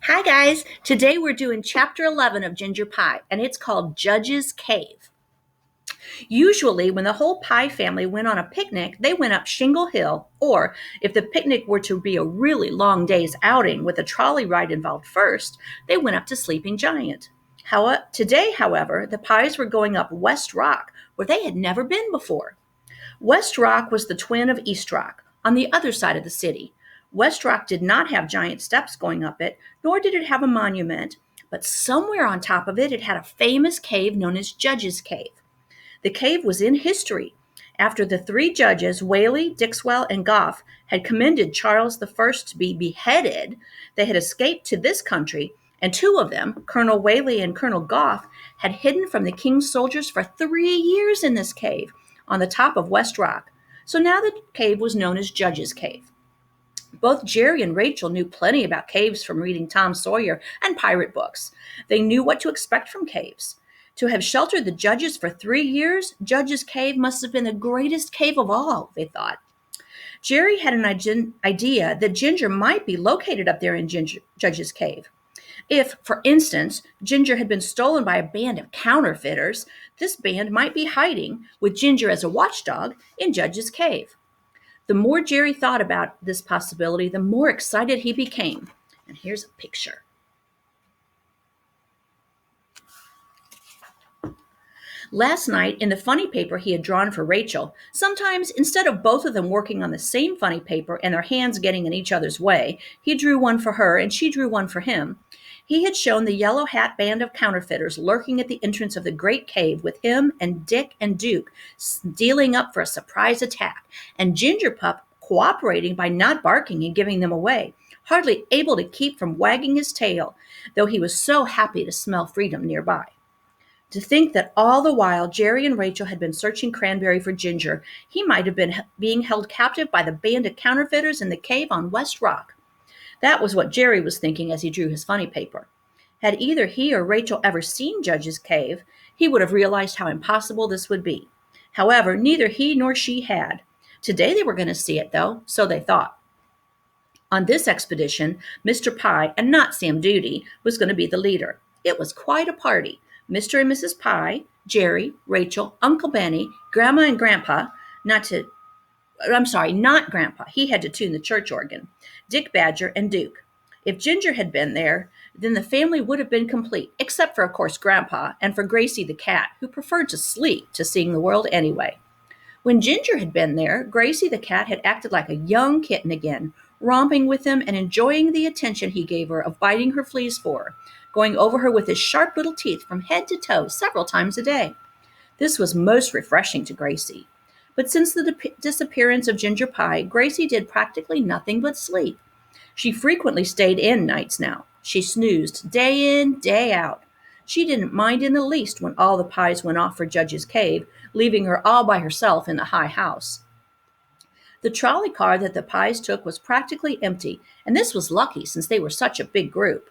Hi, guys. Today we're doing chapter 11 of Ginger Pie, and it's called Judge's Cave. Usually, when the whole Pie family went on a picnic, they went up Shingle Hill, or if the picnic were to be a really long day's outing with a trolley ride involved first, they went up to Sleeping Giant. Today, however, the Pies were going up West Rock, where they had never been before. West Rock was the twin of East Rock, on the other side of the city. West Rock did not have giant steps going up it, nor did it have a monument, but somewhere on top of it, it had a famous cave known as Judge's Cave. The cave was in history. After the three judges, Whaley, Dixwell, and Goff, had commended Charles the First to be beheaded, they had escaped to this country, and two of them, Colonel Whaley and Colonel Goff, had hidden from the king's soldiers for 3 years in this cave on the top of West Rock. So now the cave was known as Judge's Cave. Both Jerry and Rachel knew plenty about caves from reading Tom Sawyer and pirate books. They knew what to expect from caves. To have sheltered the judges for 3 years, Judge's Cave must have been the greatest cave of all, they thought. Jerry had an idea that Ginger might be located up there in Judge's Cave. If, for instance, Ginger had been stolen by a band of counterfeiters, this band might be hiding, with Ginger as a watchdog, in Judge's Cave. The more Jerry thought about this possibility, the more excited he became. And here's a picture. Last night, in the funny paper he had drawn for Rachel, sometimes instead of both of them working on the same funny paper and their hands getting in each other's way, he drew one for her and she drew one for him. He had shown the yellow hat band of counterfeiters lurking at the entrance of the great cave with him and Dick and Duke stealing up for a surprise attack, and Ginger Pup cooperating by not barking and giving them away, hardly able to keep from wagging his tail, though he was so happy to smell freedom nearby. To think that all the while Jerry and Rachel had been searching Cranberry for Ginger, he might have been being held captive by the band of counterfeiters in the cave on West Rock. That was what Jerry was thinking as he drew his funny paper. Had either he or Rachel ever seen Judge's Cave, he would have realized how impossible this would be. However, neither he nor she had. Today they were going to see it, though, so they thought. On this expedition, Mr. Pie, and not Sam Duty, was going to be the leader. It was quite a party. Mr. and Mrs. Pie, Jerry, Rachel, Uncle Benny, Grandma and Grandpa, not Grandpa. He had to tune the church organ. Dick Badger and Duke. If Ginger had been there, then the family would have been complete, except for, of course, Grandpa and for Gracie the cat, who preferred to sleep to seeing the world anyway. When Ginger had been there, Gracie the cat had acted like a young kitten again, romping with him and enjoying the attention he gave her of biting her fleas for her, going over her with his sharp little teeth from head to toe several times a day. This was most refreshing to Gracie. But since the disappearance of Ginger Pie, Gracie did practically nothing but sleep. She frequently stayed in nights now. She snoozed day in, day out. She didn't mind in the least when all the Pies went off for Judge's Cave, leaving her all by herself in the high house. The trolley car that the Pies took was practically empty, and this was lucky since they were such a big group.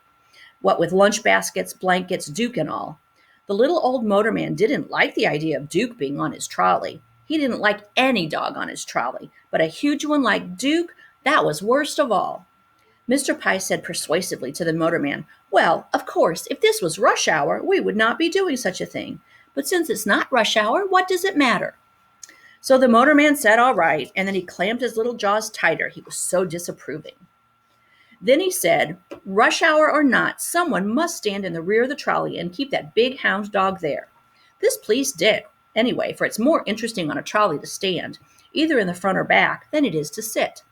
What with lunch baskets, blankets, Duke and all. The little old motorman didn't like the idea of Duke being on his trolley. He didn't like any dog on his trolley, but a huge one like Duke, that was worst of all. Mr. Pie said persuasively to the motorman, "Well, of course, if this was rush hour, we would not be doing such a thing. But since it's not rush hour, what does it matter?" So the motorman said all right, and then he clamped his little jaws tighter. He was so disapproving. Then he said, "Rush hour or not, someone must stand in the rear of the trolley and keep that big hound dog there." This pleased Dick, anyway, for it's more interesting on a trolley to stand, either in the front or back, than it is to sit.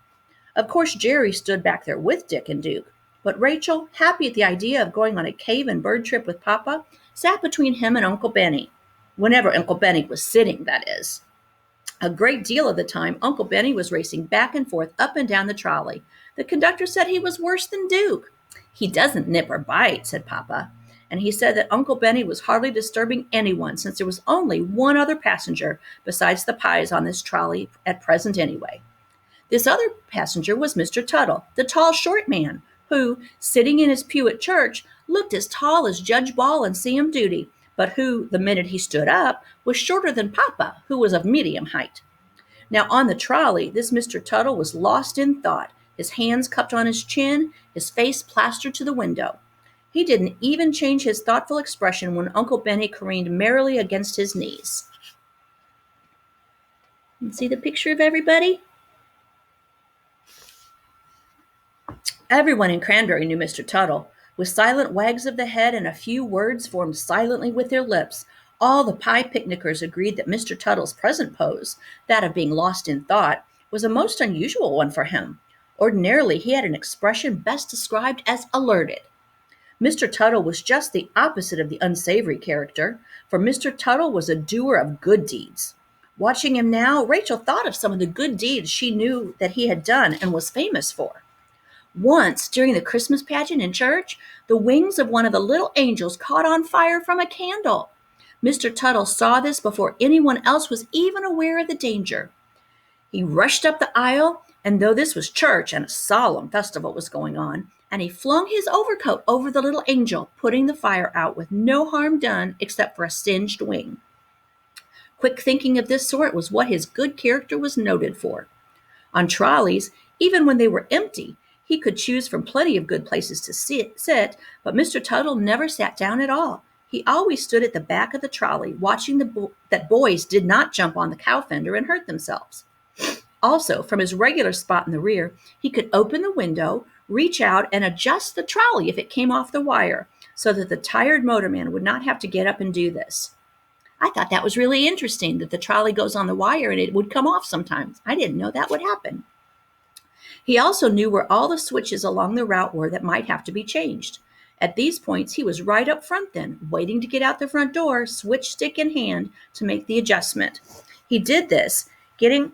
Of course, Jerry stood back there with Dick and Duke, but Rachel, happy at the idea of going on a cave and bird trip with Papa, sat between him and Uncle Benny. Whenever Uncle Benny was sitting, that is. A great deal of the time, Uncle Benny was racing back and forth up and down the trolley. The conductor said he was worse than Duke. "He doesn't nip or bite," said Papa. And he said that Uncle Benny was hardly disturbing anyone since there was only one other passenger besides the Pies on this trolley at present anyway. This other passenger was Mr. Tuttle, the tall, short man, who, sitting in his pew at church, looked as tall as Judge Ball and Sam Duty, but who, the minute he stood up, was shorter than Papa, who was of medium height. Now on the trolley, this Mr. Tuttle was lost in thought, his hands cupped on his chin, his face plastered to the window. He didn't even change his thoughtful expression when Uncle Benny careened merrily against his knees. See the picture of everybody? Everyone in Cranberry knew Mr. Tuttle. With silent wags of the head and a few words formed silently with their lips, all the pie picnickers agreed that Mr. Tuttle's present pose, that of being lost in thought, was a most unusual one for him. Ordinarily, he had an expression best described as alerted. Mr. Tuttle was just the opposite of the unsavory character, for Mr. Tuttle was a doer of good deeds. Watching him now, Rachel thought of some of the good deeds she knew that he had done and was famous for. Once, during the Christmas pageant in church, the wings of one of the little angels caught on fire from a candle. Mr. Tuttle saw this before anyone else was even aware of the danger. He rushed up the aisle, and though this was church and a solemn festival was going on, and he flung his overcoat over the little angel, putting the fire out with no harm done except for a singed wing. Quick thinking of this sort was what his good character was noted for. On trolleys, even when they were empty, he could choose from plenty of good places to sit, but Mr. Tuttle never sat down at all. He always stood at the back of the trolley, watching that boys did not jump on the cow fender and hurt themselves. Also, from his regular spot in the rear, he could open the window, reach out, and adjust the trolley if it came off the wire, so that the tired motorman would not have to get up and do this. I thought that was really interesting, that the trolley goes on the wire and it would come off sometimes. I didn't know that would happen. He also knew where all the switches along the route were that might have to be changed. At these points, he was right up front then, waiting to get out the front door, switch stick in hand, to make the adjustment. He did this, getting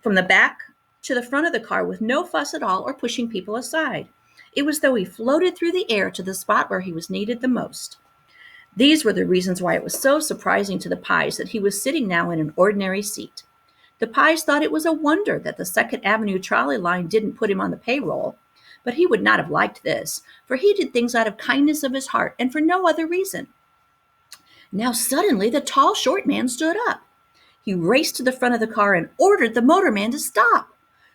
from the back to the front of the car with no fuss at all or pushing people aside. It was as though he floated through the air to the spot where he was needed the most. These were the reasons why it was so surprising to the Pies that he was sitting now in an ordinary seat. The Pies thought it was a wonder that the 2nd Avenue trolley line didn't put him on the payroll, but he would not have liked this, for he did things out of kindness of his heart and for no other reason. Now suddenly the tall, short man stood up. He raced to the front of the car and ordered the motorman to stop.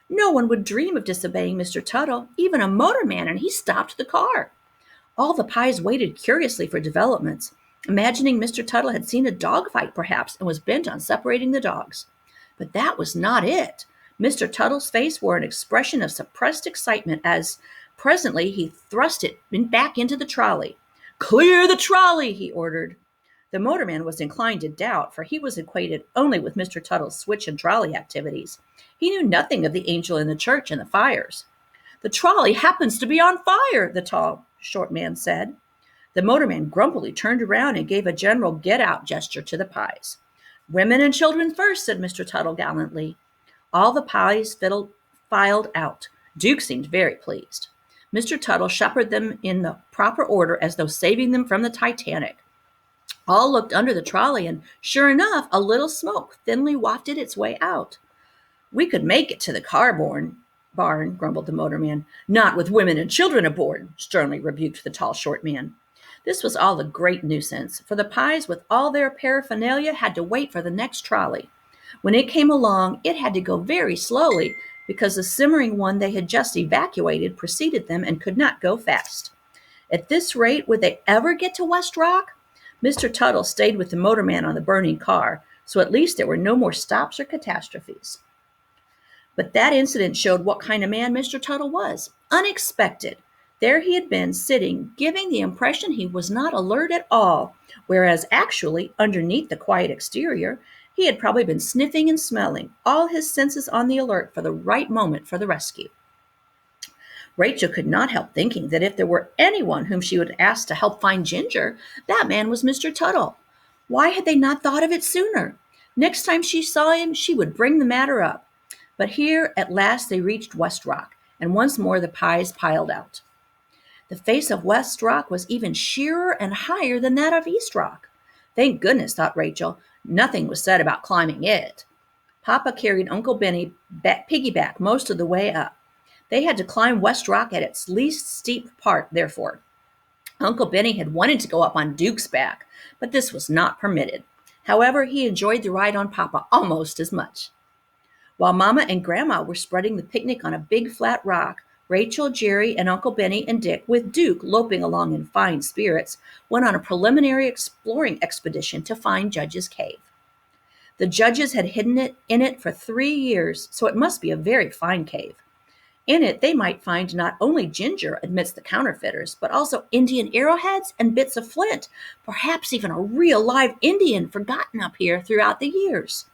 No one would dream of disobeying Mr. Tuttle, even a motorman, and he stopped the car. All the Pies waited curiously for developments, imagining Mr. Tuttle had seen a dog fight perhaps and was bent on separating the dogs. But that was not it. Mr. Tuttle's face wore an expression of suppressed excitement as presently he thrust it back into the trolley. "Clear the trolley," he ordered. The motorman was inclined to doubt, for he was acquainted only with Mr. Tuttle's switch and trolley activities. He knew nothing of the angel in the church and the fires. "The trolley happens to be on fire," the tall, short man said. The motorman grumpily turned around and gave a general get-out gesture to the Pies. "Women and children first," said Mr. Tuttle gallantly. All the Pies filed out. Duke seemed very pleased. Mr. Tuttle shepherded them in the proper order as though saving them from the Titanic. All looked under the trolley, and sure enough, a little smoke thinly wafted its way out. "We could make it to the car barn," grumbled the motorman. "Not with women and children aboard," sternly rebuked the tall, short man. This was all a great nuisance, for the Pies, with all their paraphernalia, had to wait for the next trolley. When it came along, it had to go very slowly because the simmering one they had just evacuated preceded them and could not go fast. At this rate, would they ever get to West Rock? Mr. Tuttle stayed with the motorman on the burning car, so at least there were no more stops or catastrophes. But that incident showed what kind of man Mr. Tuttle was. Unexpected. There he had been, sitting, giving the impression he was not alert at all, whereas actually, underneath the quiet exterior, he had probably been sniffing and smelling, all his senses on the alert for the right moment for the rescue. Rachel could not help thinking that if there were anyone whom she would ask to help find Ginger, that man was Mr. Tuttle. Why had they not thought of it sooner? Next time she saw him, she would bring the matter up. But here, at last, they reached West Rock, and once more the Pies piled out. The face of West Rock was even sheerer and higher than that of East Rock. Thank goodness, thought Rachel, nothing was said about climbing it. Papa carried Uncle Benny piggyback most of the way up. They had to climb West Rock at its least steep part, therefore. Uncle Benny had wanted to go up on Duke's back, but this was not permitted. However, he enjoyed the ride on Papa almost as much. While Mama and Grandma were spreading the picnic on a big flat rock, Rachel, Jerry, and Uncle Benny and Dick, with Duke loping along in fine spirits, went on a preliminary exploring expedition to find Judge's cave. The judges had hidden it in it for 3 years, so it must be a very fine cave. In it, they might find not only ginger amidst the counterfeiters, but also Indian arrowheads and bits of flint, perhaps even a real live Indian forgotten up here throughout the years.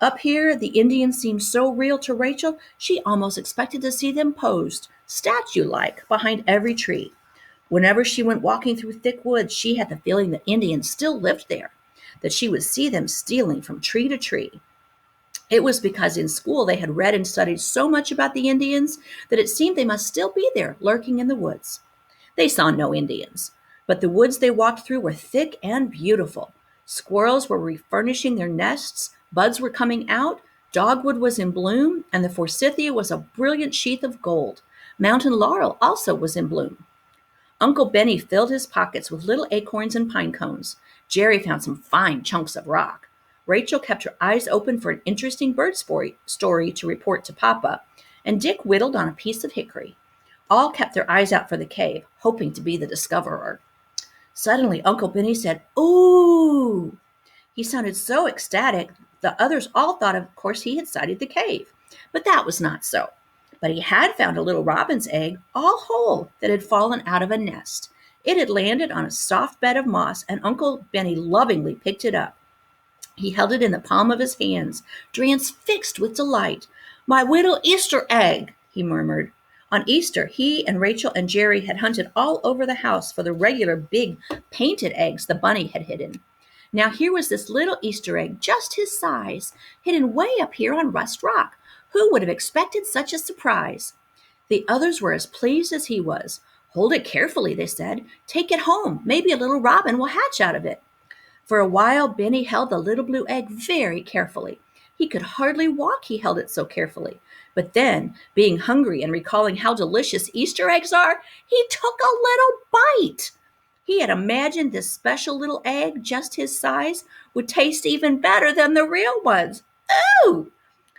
Up here, the Indians seemed so real to Rachel, she almost expected to see them posed, statue-like, behind every tree. Whenever she went walking through thick woods, she had the feeling that Indians still lived there, that she would see them stealing from tree to tree. It was because in school they had read and studied so much about the Indians that it seemed they must still be there, lurking in the woods. They saw no Indians, but the woods they walked through were thick and beautiful. Squirrels were refurnishing their nests, buds were coming out, dogwood was in bloom, and the forsythia was a brilliant sheath of gold. Mountain laurel also was in bloom. Uncle Benny filled his pockets with little acorns and pine cones. Jerry found some fine chunks of rock. Rachel kept her eyes open for an interesting bird story to report to Papa, and Dick whittled on a piece of hickory. All kept their eyes out for the cave, hoping to be the discoverer. Suddenly, Uncle Benny said, "Ooh!" He sounded so ecstatic, the others all thought, of course, he had sighted the cave. But that was not so. But he had found a little robin's egg, all whole, that had fallen out of a nest. It had landed on a soft bed of moss, and Uncle Benny lovingly picked it up. He held it in the palm of his hands, transfixed with delight. "My little Easter egg," he murmured. On Easter, he and Rachel and Jerry had hunted all over the house for the regular big painted eggs the bunny had hidden. Now here was this little Easter egg, just his size, hidden way up here on Rust Rock. Who would have expected such a surprise? The others were as pleased as he was. "Hold it carefully," they said. "Take it home. Maybe a little robin will hatch out of it." For a while, Benny held the little blue egg very carefully. He could hardly walk, he held it so carefully. But then, being hungry and recalling how delicious Easter eggs are, he took a little bite. He had imagined this special little egg, just his size, would taste even better than the real ones. Ooh!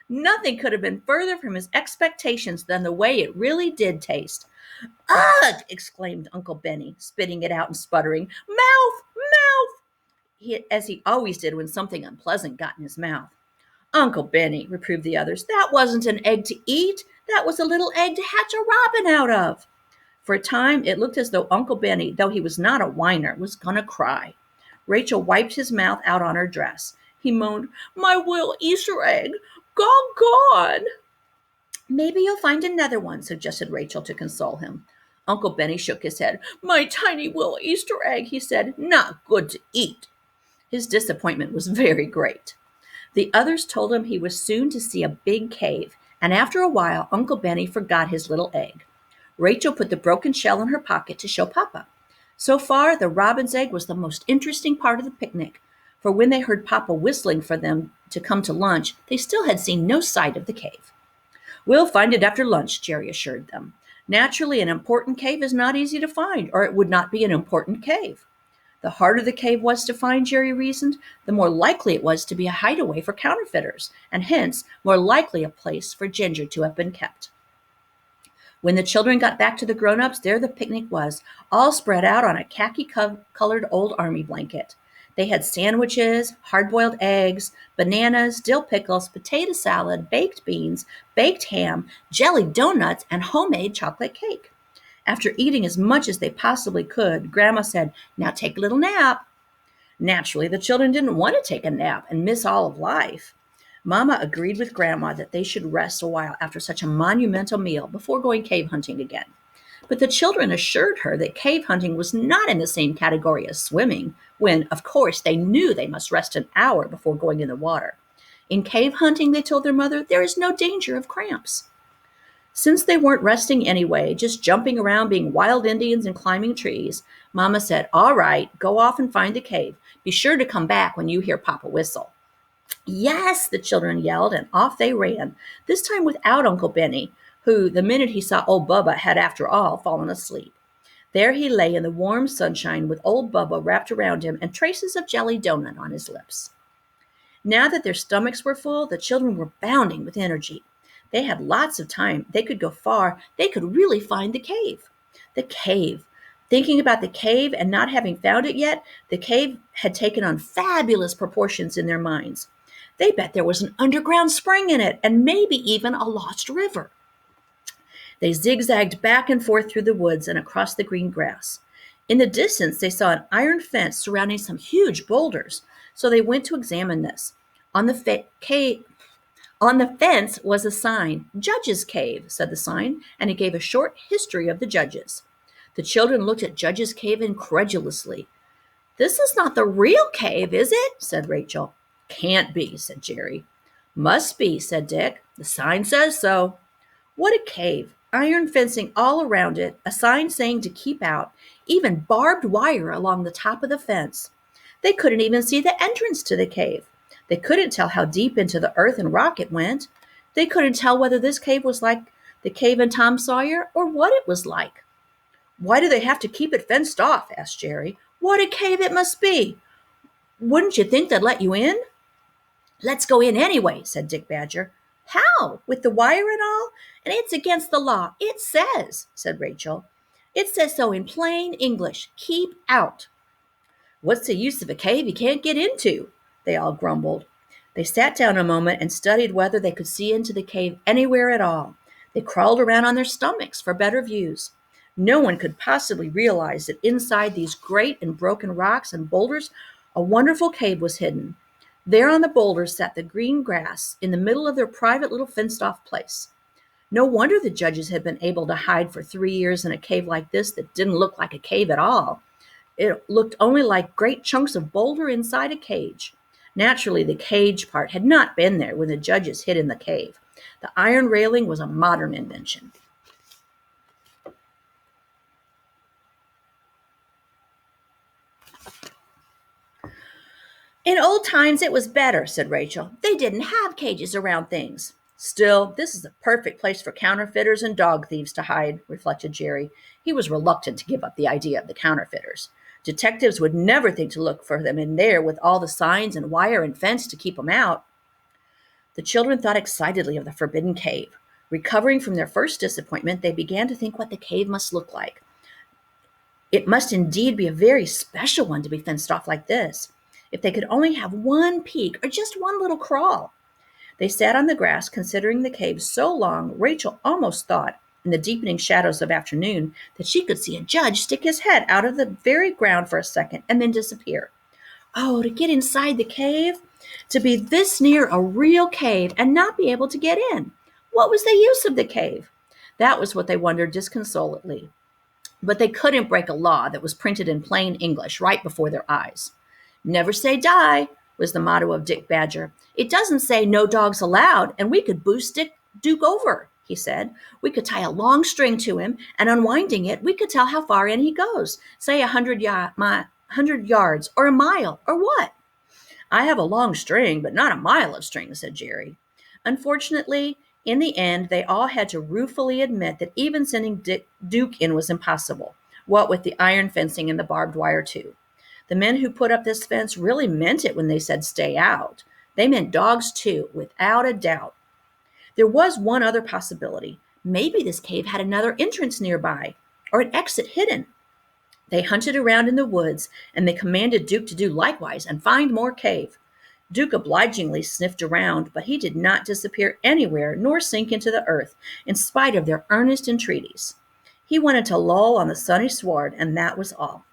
Nothing could have been further from his expectations than the way it really did taste. "Ugh!" exclaimed Uncle Benny, spitting it out and sputtering. "Mouth! Mouth!" As he always did when something unpleasant got in his mouth. "Uncle Benny," reproved the others, "that wasn't an egg to eat. That was a little egg to hatch a robin out of." For a time, it looked as though Uncle Benny, though he was not a whiner, was going to cry. Rachel wiped his mouth out on her dress. He moaned, "My little Easter egg, gone." "Maybe you'll find another one," suggested Rachel to console him. Uncle Benny shook his head. "My tiny little Easter egg," he said, "not good to eat." His disappointment was very great. The others told him he was soon to see a big cave, and after a while, Uncle Benny forgot his little egg. Rachel put the broken shell in her pocket to show Papa. So far, the robin's egg was the most interesting part of the picnic, for when they heard Papa whistling for them to come to lunch, they still had seen no sight of the cave. "We'll find it after lunch," Jerry assured them. "Naturally, an important cave is not easy to find, or it would not be an important cave." The harder the cave was to find, Jerry reasoned, the more likely it was to be a hideaway for counterfeiters, and hence more likely a place for Ginger to have been kept. When the children got back to the grown-ups, there the picnic was, all spread out on a khaki-colored old army blanket. They had sandwiches, hard-boiled eggs, bananas, dill pickles, potato salad, baked beans, baked ham, jelly donuts, and homemade chocolate cake. After eating as much as they possibly could, Grandma said, "Now take a little nap." Naturally, the children didn't want to take a nap and miss all of life. Mama agreed with Grandma that they should rest a while after such a monumental meal before going cave hunting again. But the children assured her that cave hunting was not in the same category as swimming, when, of course, they knew they must rest an hour before going in the water. In cave hunting, they told their mother, there is no danger of cramps. Since they weren't resting anyway, just jumping around being wild Indians and climbing trees, Mama said, "All right, go off and find the cave. Be sure to come back when you hear Papa whistle." "Yes," the children yelled, and off they ran, this time without Uncle Benny, who, the minute he saw old Bubba, had after all fallen asleep. There he lay in the warm sunshine with old Bubba wrapped around him and traces of jelly donut on his lips. Now that their stomachs were full, the children were bounding with energy. They had lots of time. They could go far. They could really find the cave. The cave. Thinking about the cave and not having found it yet, the cave had taken on fabulous proportions in their minds. They bet there was an underground spring in it and maybe even a lost river. They zigzagged back and forth through the woods and across the green grass. In the distance, they saw an iron fence surrounding some huge boulders, so they went to examine this. On the on the fence was a sign. "Judge's Cave," said the sign, and it gave a short history of the judges. The children looked at Judge's Cave incredulously. "This is not the real cave, is it?" said Rachel. "Can't be," said Jerry. "Must be," said Dick. "The sign says so." What a cave! Iron fencing all around it, a sign saying to keep out, even barbed wire along the top of the fence. They couldn't even see the entrance to the cave. They couldn't tell how deep into the earth and rock it went. They couldn't tell whether this cave was like the cave in Tom Sawyer or what it was like. "Why do they have to keep it fenced off?" asked Jerry. "What a cave it must be! Wouldn't you think they'd let you in?" "Let's go in anyway," said Dick Badger. "How? With the wire and all? And it's against the law. It says," said Rachel. "It says so in plain English. Keep out." "What's the use of a cave you can't get into?" they all grumbled. They sat down a moment and studied whether they could see into the cave anywhere at all. They crawled around on their stomachs for better views. No one could possibly realize that inside these great and broken rocks and boulders, a wonderful cave was hidden. There on the boulders sat the green grass in the middle of their private little fenced-off place. No wonder the judges had been able to hide for 3 years in a cave like this that didn't look like a cave at all. It looked only like great chunks of boulder inside a cage. Naturally, the cage part had not been there when the judges hid in the cave. The iron railing was a modern invention. "In old times it was better," said Rachel. "They didn't have cages around things." "Still, this is a perfect place for counterfeiters and dog thieves to hide," reflected Jerry. He was reluctant to give up the idea of the counterfeiters. Detectives would never think to look for them in there with all the signs and wire and fence to keep them out. The children thought excitedly of the forbidden cave. Recovering from their first disappointment, they began to think what the cave must look like. It must indeed be a very special one to be fenced off like this. If they could only have one peek or just one little crawl. They sat on the grass considering the cave so long, Rachel almost thought, in the deepening shadows of afternoon, that she could see a judge stick his head out of the very ground for a second and then disappear. Oh, to get inside the cave! To be this near a real cave and not be able to get in! What was the use of the cave? That was what they wondered disconsolately. But they couldn't break a law that was printed in plain English right before their eyes. "Never say die," was the motto of Dick Badger. "It doesn't say no dogs allowed, and we could boost Duke over," he said. "We could tie a long string to him, and unwinding it, we could tell how far in he goes, say 100 yards or a mile or what?" "I have a long string, but not a mile of string," said Jerry. Unfortunately, in the end, they all had to ruefully admit that even sending Duke in was impossible, what with the iron fencing and the barbed wire too. The men who put up this fence really meant it when they said stay out. They meant dogs too, without a doubt. There was one other possibility. Maybe this cave had another entrance nearby, or an exit hidden. They hunted around in the woods, and they commanded Duke to do likewise and find more cave. Duke obligingly sniffed around, but he did not disappear anywhere nor sink into the earth, in spite of their earnest entreaties. He wanted to loll on the sunny sward, and that was all.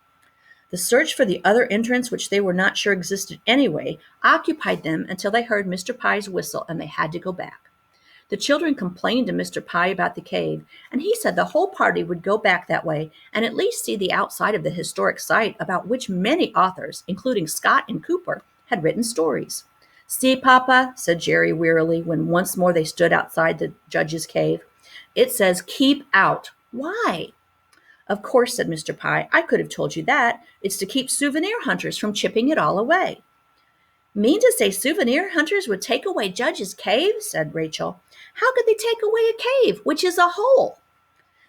The search for the other entrance, which they were not sure existed anyway, occupied them until they heard Mr. Pie's whistle and they had to go back. The children complained to Mr. Pie about the cave, and he said the whole party would go back that way and at least see the outside of the historic site about which many authors, including Scott and Cooper, had written stories. "See, Papa," said Jerry wearily when once more they stood outside the judge's cave. "It says keep out. Why?" "Of course," said Mr. Pie. "I could have told you that. It's to keep souvenir hunters from chipping it all away." "Mean to say souvenir hunters would take away Judge's cave?" said Rachel. "How could they take away a cave, which is a hole?"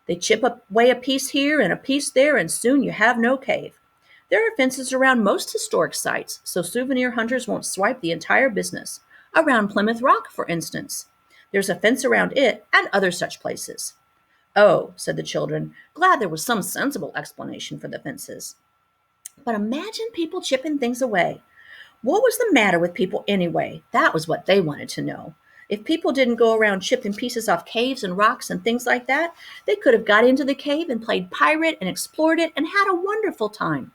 "They chip away a piece here and a piece there, and soon you have no cave. There are fences around most historic sites, so souvenir hunters won't swipe the entire business. Around Plymouth Rock, for instance. There's a fence around it and other such places." "Oh," said the children, glad there was some sensible explanation for the fences. But imagine people chipping things away. What was the matter with people anyway? That was what they wanted to know. If people didn't go around chipping pieces off caves and rocks and things like that, they could have got into the cave and played pirate and explored it and had a wonderful time.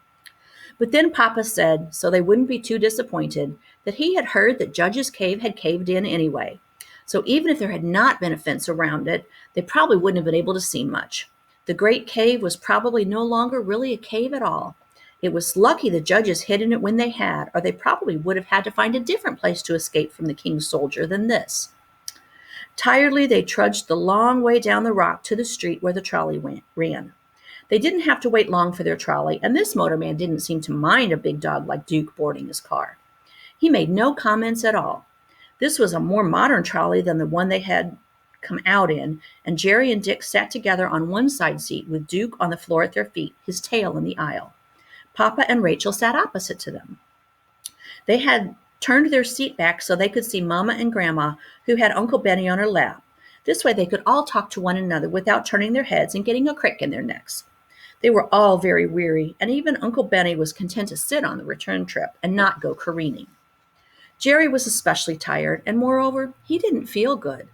But then Papa said, so they wouldn't be too disappointed, that he had heard that Judge's Cave had caved in anyway. So even if there had not been a fence around it, they probably wouldn't have been able to see much. The great cave was probably no longer really a cave at all. It was lucky the judges hid in it when they had, or they probably would have had to find a different place to escape from the king's soldier than this. Tiredly, they trudged the long way down the rock to the street where the trolley ran. They didn't have to wait long for their trolley, and this motorman didn't seem to mind a big dog like Duke boarding his car. He made no comments at all. This was a more modern trolley than the one they had come out in, and Jerry and Dick sat together on one side seat with Duke on the floor at their feet, his tail in the aisle. Papa and Rachel sat opposite to them. They had turned their seat back so they could see Mama and Grandma, who had Uncle Benny on her lap. This way they could all talk to one another without turning their heads and getting a crick in their necks. They were all very weary, and even Uncle Benny was content to sit on the return trip and not go careening. Jerry was especially tired, and moreover, he didn't feel good.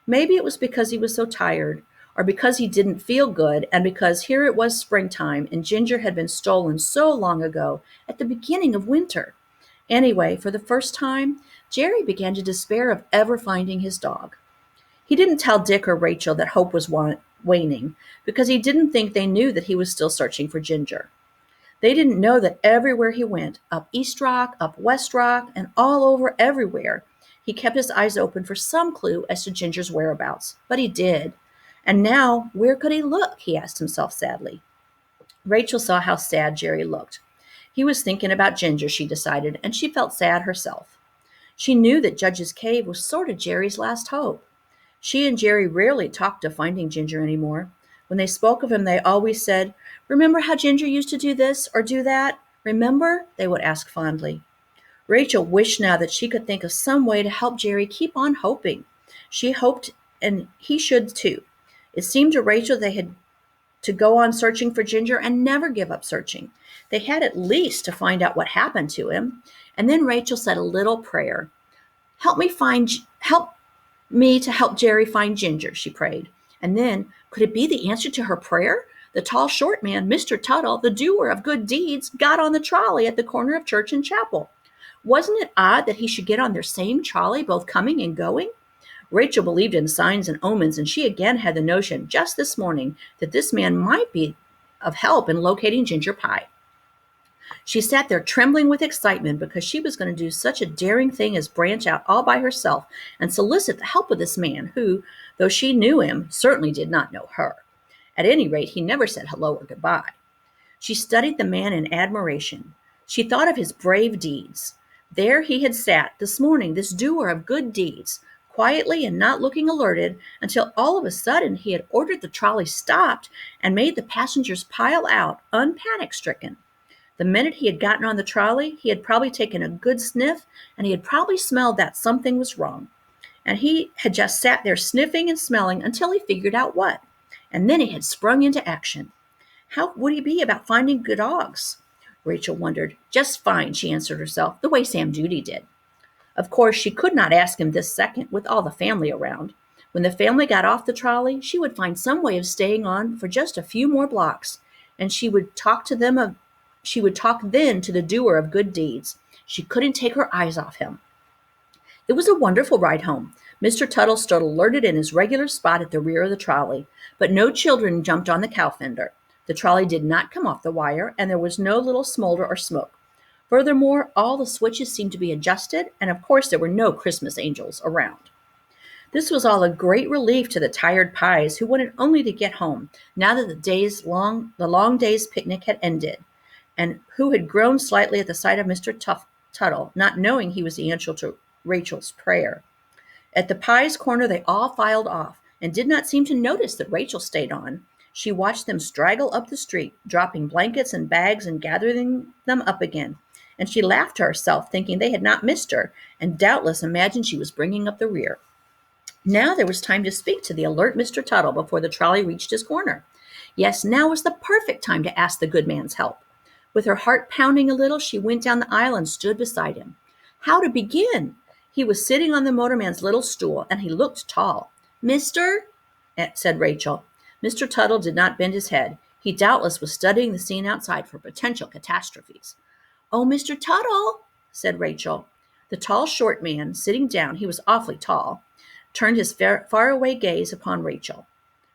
Maybe it was because he was so tired, or because he didn't feel good, and because here it was springtime, and Ginger had been stolen so long ago, at the beginning of winter. Anyway, for the first time, Jerry began to despair of ever finding his dog. He didn't tell Dick or Rachel that hope was waning, because he didn't think they knew that he was still searching for Ginger. They didn't know that everywhere he went, up East Rock, up West Rock, and all over everywhere, he kept his eyes open for some clue as to Ginger's whereabouts. But he did. And now, where could he look? He asked himself sadly. Rachel saw how sad Jerry looked. He was thinking about Ginger, she decided, and she felt sad herself. She knew that Judge's Cave was sort of Jerry's last hope. She and Jerry rarely talked of finding Ginger anymore. When they spoke of him, they always said, "Remember how Ginger used to do this or do that? Remember?" they would ask fondly. Rachel wished now that she could think of some way to help Jerry keep on hoping. She hoped, and he should too. It seemed to Rachel they had to go on searching for Ginger and never give up searching. They had at least to find out what happened to him. And then Rachel said a little prayer. Help me to help Jerry find Ginger," she prayed. And then, could it be the answer to her prayer? The tall, short man, Mr. Tuttle, the doer of good deeds, got on the trolley at the corner of Church and Chapel. Wasn't it odd that he should get on their same trolley, both coming and going? Rachel believed in signs and omens, and she again had the notion, just this morning, that this man might be of help in locating Ginger Pie. She sat there trembling with excitement because she was going to do such a daring thing as branch out all by herself and solicit the help of this man who, though she knew him, certainly did not know her. At any rate, he never said hello or goodbye. She studied the man in admiration. She thought of his brave deeds. There he had sat this morning, this doer of good deeds, quietly and not looking alerted, until all of a sudden he had ordered the trolley stopped and made the passengers pile out, unpanic-stricken. The minute he had gotten on the trolley, he had probably taken a good sniff, and he had probably smelled that something was wrong. And he had just sat there sniffing and smelling until he figured out what. And then he had sprung into action. How would he be about finding good dogs? Rachel wondered. Just fine, she answered herself, the way Sam Judy did. Of course, she could not ask him this second with all the family around. When the family got off the trolley, she would find some way of staying on for just a few more blocks, and she would talk then to the doer of good deeds. She couldn't take her eyes off him. It was a wonderful ride home. Mr. Tuttle stood alerted in his regular spot at the rear of the trolley, but no children jumped on the cow fender. The trolley did not come off the wire, and there was no little smolder or smoke. Furthermore, all the switches seemed to be adjusted, and of course there were no Christmas angels around. This was all a great relief to the tired Pies, who wanted only to get home, now that the long day's picnic had ended, and who had groaned slightly at the sight of Mr. Tuttle, not knowing he was the answer to Rachel's prayer. At the Pies' corner they all filed off, and did not seem to notice that Rachel stayed on. She watched them straggle up the street, dropping blankets and bags and gathering them up again, and she laughed to herself, thinking they had not missed her, and doubtless imagined she was bringing up the rear. Now there was time to speak to the alert Mr. Tuttle before the trolley reached his corner. Yes, now was the perfect time to ask the good man's help. With her heart pounding a little, she went down the aisle and stood beside him. How to begin? He was sitting on the motorman's little stool, and he looked tall. Mister, said Rachel. Mr. Tuttle did not bend his head. He doubtless was studying the scene outside for potential catastrophes. Oh, Mr. Tuttle, said Rachel. The tall, short man, sitting down, he was awfully tall, turned his faraway gaze upon Rachel.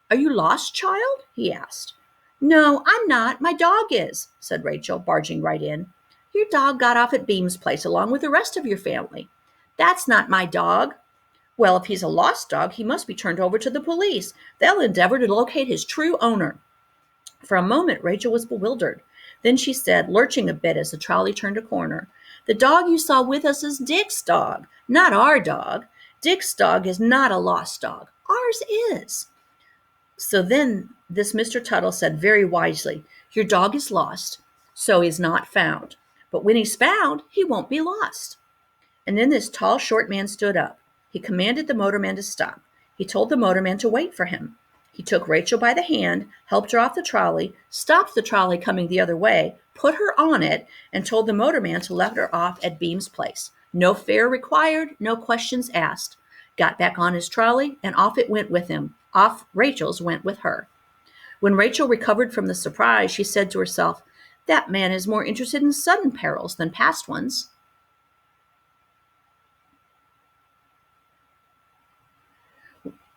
Are you lost, child? He asked. No, I'm not. My dog is, said Rachel, barging right in. Your dog got off at Beam's place along with the rest of your family. That's not my dog. Well, if he's a lost dog, he must be turned over to the police. They'll endeavor to locate his true owner. For a moment, Rachel was bewildered. Then she said, lurching a bit as the trolley turned a corner, The dog you saw with us is Dick's dog, not our dog. Dick's dog is not a lost dog. Ours is. So then this Mr. Tuttle said very wisely, Your dog is lost, so he's not found. But when he's found, he won't be lost. And then this tall, short man stood up. He commanded the motorman to stop. He told the motorman to wait for him. He took Rachel by the hand, helped her off the trolley, stopped the trolley coming the other way, put her on it, and told the motorman to let her off at Beam's place. No fare required, no questions asked. Got back on his trolley, and off it went with him. Off Rachel's went with her. When Rachel recovered from the surprise, she said to herself, That man is more interested in sudden perils than past ones.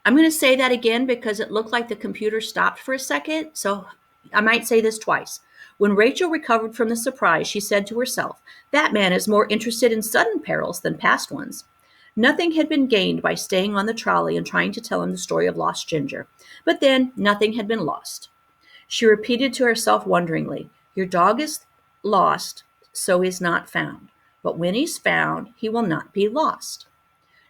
I'm going to say that again because it looked like the computer stopped for a second, so I might say this twice. When Rachel recovered from the surprise, she said to herself, That man is more interested in sudden perils than past ones. Nothing had been gained by staying on the trolley and trying to tell him the story of lost Ginger. But then nothing had been lost. She repeated to herself wonderingly, Your dog is lost, so is not found. But when he's found, he will not be lost.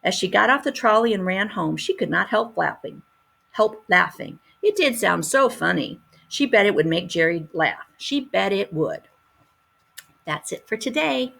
As she got off the trolley and ran home, she could not help laughing. It did sound so funny. She bet it would make Jerry laugh. She bet it would. That's it for today.